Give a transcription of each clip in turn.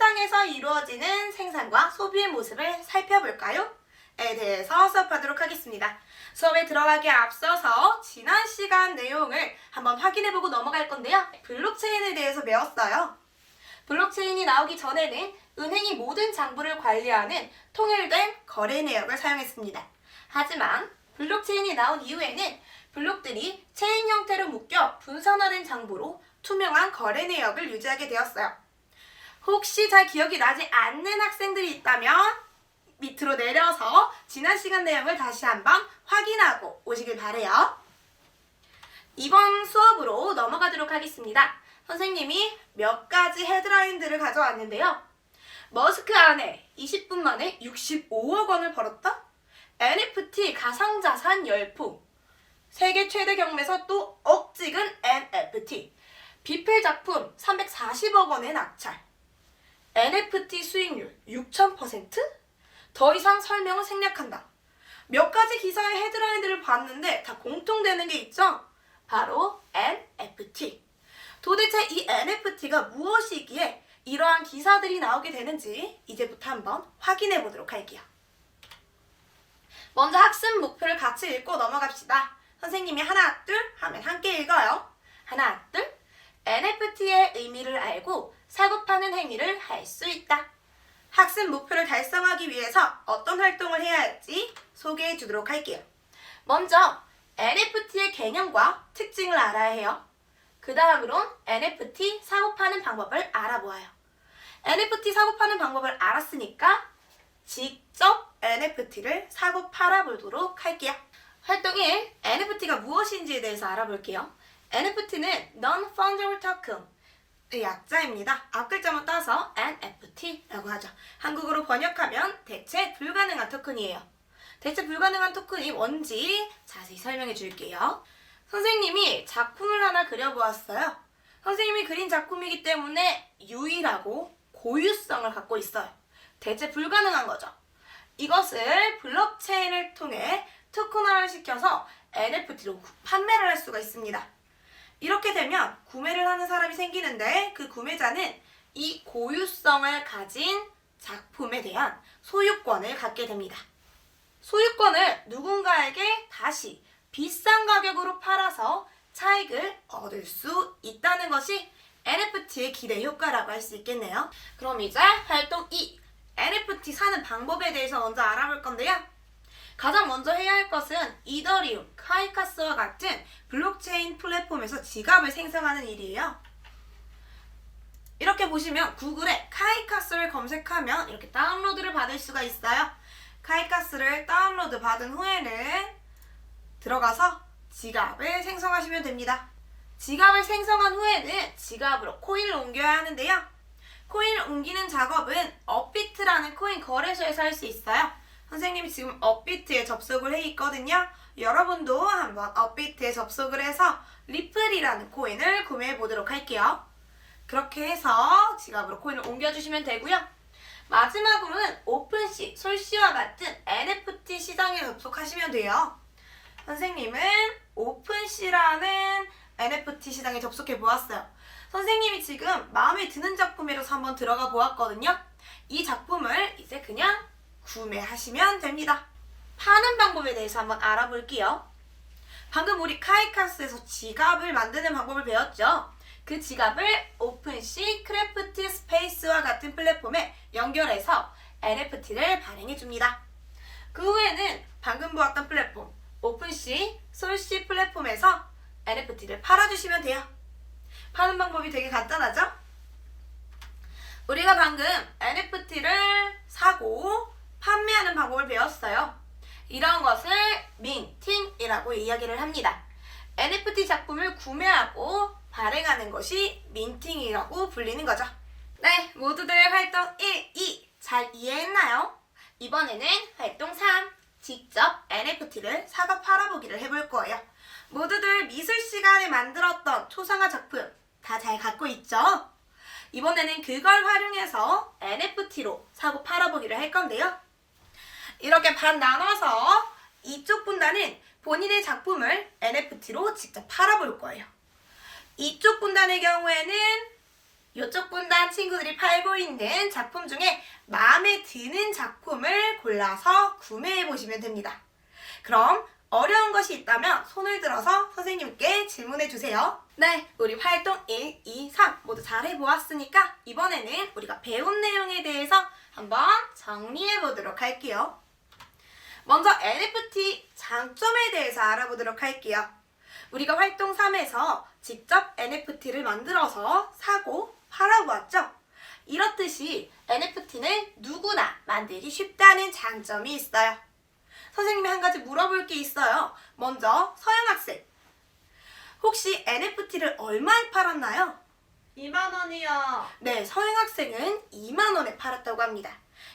시장에서 이루어지는 생산과 소비의 모습을 살펴볼까요? 에 대해서 수업하도록 하겠습니다. 수업에 들어가기에 앞서서 지난 시간 내용을 한번 확인해보고 넘어갈 건데요. 블록체인에 대해서 배웠어요. 블록체인이 나오기 전에는 은행이 모든 장부를 관리하는 통일된 거래 내역을 사용했습니다. 하지만 블록체인이 나온 이후에는 블록들이 체인 형태로 묶여 분산화된 장부로 투명한 거래 내역을 유지하게 되었어요. 혹시 잘 기억이 나지 않는 학생들이 있다면 밑으로 내려서 지난 시간 내용을 다시 한번 확인하고 오시길 바래요. 이번 수업으로 넘어가도록 하겠습니다. 선생님이 몇 가지 헤드라인들을 가져왔는데요. 머스크 안에 20분 만에 65억 원을 벌었다? NFT 가상자산 열풍. 세계 최대 경매에서 또 억찍은 NFT. 비필 작품 340억 원의 낙찰. NFT 수익률 6000%? 더 이상 설명을 생략한다. 몇 가지 기사의 헤드라인들을 봤는데 다 공통되는 게 있죠? 바로 NFT. 도대체 이 NFT가 무엇이기에 이러한 기사들이 나오게 되는지 이제부터 한번 확인해 보도록 할게요. 먼저 학습 목표를 같이 읽고 넘어갑시다. 선생님이 하나, 둘 하면 함께 읽어요. 하나, 둘. NFT의 의미를 알고 사고 파는 행위를 할 수 있다. 학습 목표를 달성하기 위해서 어떤 활동을 해야 할지 소개해 주도록 할게요. 먼저 NFT의 개념과 특징을 알아야 해요. 그 다음으론 NFT 사고 파는 방법을 알아보아요. NFT 사고 파는 방법을 알았으니까 직접 NFT를 사고 팔아보도록 할게요. 활동 1. NFT가 무엇인지에 대해서 알아볼게요. NFT는 Non-Fungible Token의 약자입니다. 앞글자만 따서 NFT라고 하죠. 한국어로 번역하면 대체 불가능한 토큰이에요. 대체 불가능한 토큰이 뭔지 자세히 설명해 줄게요. 선생님이 작품을 하나 그려보았어요. 선생님이 그린 작품이기 때문에 유일하고 고유성을 갖고 있어요. 대체 불가능한 거죠. 이것을 블록체인을 통해 토큰화를 시켜서 NFT로 판매를 할 수가 있습니다. 이렇게 되면 구매를 하는 사람이 생기는데 그 구매자는 이 고유성을 가진 작품에 대한 소유권을 갖게 됩니다. 소유권을 누군가에게 다시 비싼 가격으로 팔아서 차익을 얻을 수 있다는 것이 NFT의 기대 효과라고 할 수 있겠네요. 그럼 이제 활동 2. NFT 사는 방법에 대해서 먼저 알아볼 건데요. 가장 먼저 해야 할 것은 이더리움, 카이카스와 같은 블록체인 플랫폼에서 지갑을 생성하는 일이에요. 이렇게 보시면 구글에 카이카스를 검색하면 이렇게 다운로드를 받을 수가 있어요. 카이카스를 다운로드 받은 후에는 들어가서 지갑을 생성하시면 됩니다. 지갑을 생성한 후에는 지갑으로 코인을 옮겨야 하는데요. 코인을 옮기는 작업은 업비트라는 코인 거래소에서 할 수 있어요. 선생님이 지금 업비트에 접속을 해 있거든요. 여러분도 한번 업비트에 접속을 해서 리플이라는 코인을 구매해 보도록 할게요. 그렇게 해서 지갑으로 코인을 옮겨주시면 되고요. 마지막으로는 오픈시, 솔시와 같은 NFT 시장에 접속하시면 돼요. 선생님은 오픈시라는 NFT 시장에 접속해 보았어요. 선생님이 지금 마음에 드는 작품이라서 한번 들어가 보았거든요. 이 작품을 이제 그냥 구매하시면 됩니다. 파는 방법에 대해서 한번 알아볼게요. 방금 우리 카이카스에서 지갑을 만드는 방법을 배웠죠. 그 지갑을 오픈시, 크래프트 스페이스와 같은 플랫폼에 연결해서 NFT를 발행해줍니다. 그 후에는 방금 보았던 플랫폼, 오픈시, 솔시 플랫폼에서 NFT를 팔아주시면 돼요. 파는 방법이 되게 간단하죠? 우리가 방금 NFT를 사고 판매하는 방법을 배웠어요. 이런 것을 민팅이라고 이야기를 합니다. NFT 작품을 구매하고 발행하는 것이 민팅이라고 불리는 거죠. 네, 모두들 활동 1, 2 잘 이해했나요? 이번에는 활동 3, 직접 NFT를 사고 팔아보기를 해볼 거예요. 모두들 미술 시간에 만들었던 초상화 작품 다 잘 갖고 있죠? 이번에는 그걸 활용해서 NFT로 사고 팔아보기를 할 건데요. 이렇게 반 나눠서 이쪽 분단은 본인의 작품을 NFT로 직접 팔아볼 거예요. 이쪽 분단의 경우에는 이쪽 분단 친구들이 팔고 있는 작품 중에 마음에 드는 작품을 골라서 구매해 보시면 됩니다. 그럼 어려운 것이 있다면 손을 들어서 선생님께 질문해 주세요. 네, 우리 활동 1, 2, 3 모두 잘 해보았으니까 이번에는 우리가 배운 내용에 대해서 한번 정리해 보도록 할게요. 먼저 NFT 장점에 대해서 알아보도록 할게요. 우리가 활동 3에서 직접 NFT를 만들어서 사고 팔아보았죠? 이렇듯이 NFT는 누구나 만들기 쉽다는 장점이 있어요. 선생님이 한 가지 물어볼 게 있어요. 먼저 서영 학생, 혹시 NFT를 얼마에 팔았나요? 2만 원이요. 네, 서영 학생은 2만 원에 팔았다고 합니다.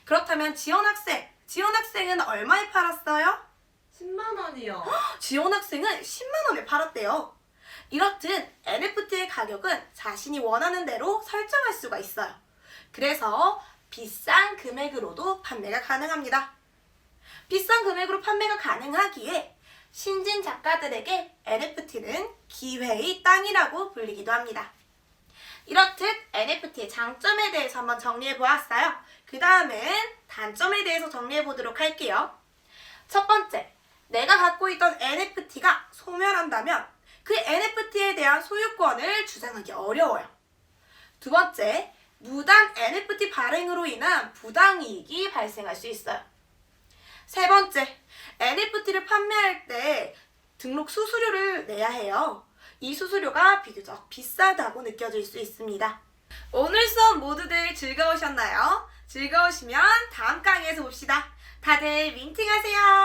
그렇다면 지원 학생은 얼마에 팔았어요? 10만 원이요. 지원 학생은 10만 원에 팔았대요. 이렇듯 NFT의 가격은 자신이 원하는 대로 설정할 수가 있어요. 그래서 비싼 금액으로도 판매가 가능합니다. 비싼 금액으로 판매가 가능하기에 신진 작가들에게 NFT는 기회의 땅이라고 불리기도 합니다. 이렇듯 NFT의 장점에 대해서 한번 정리해 보았어요. 그 다음은 단점에 대해서 정리해 보도록 할게요. 첫 번째, 내가 갖고 있던 NFT가 소멸한다면 그 NFT에 대한 소유권을 주장하기 어려워요. 두 번째, 무단 NFT 발행으로 인한 부당이익이 발생할 수 있어요. 세 번째, NFT를 판매할 때 등록 수수료를 내야 해요. 이 수수료가 비교적 비싸다고 느껴질 수 있습니다. 오늘 수업 모두들 즐거우셨나요? 즐거우시면 다음 강의에서 봅시다. 다들 민팅하세요.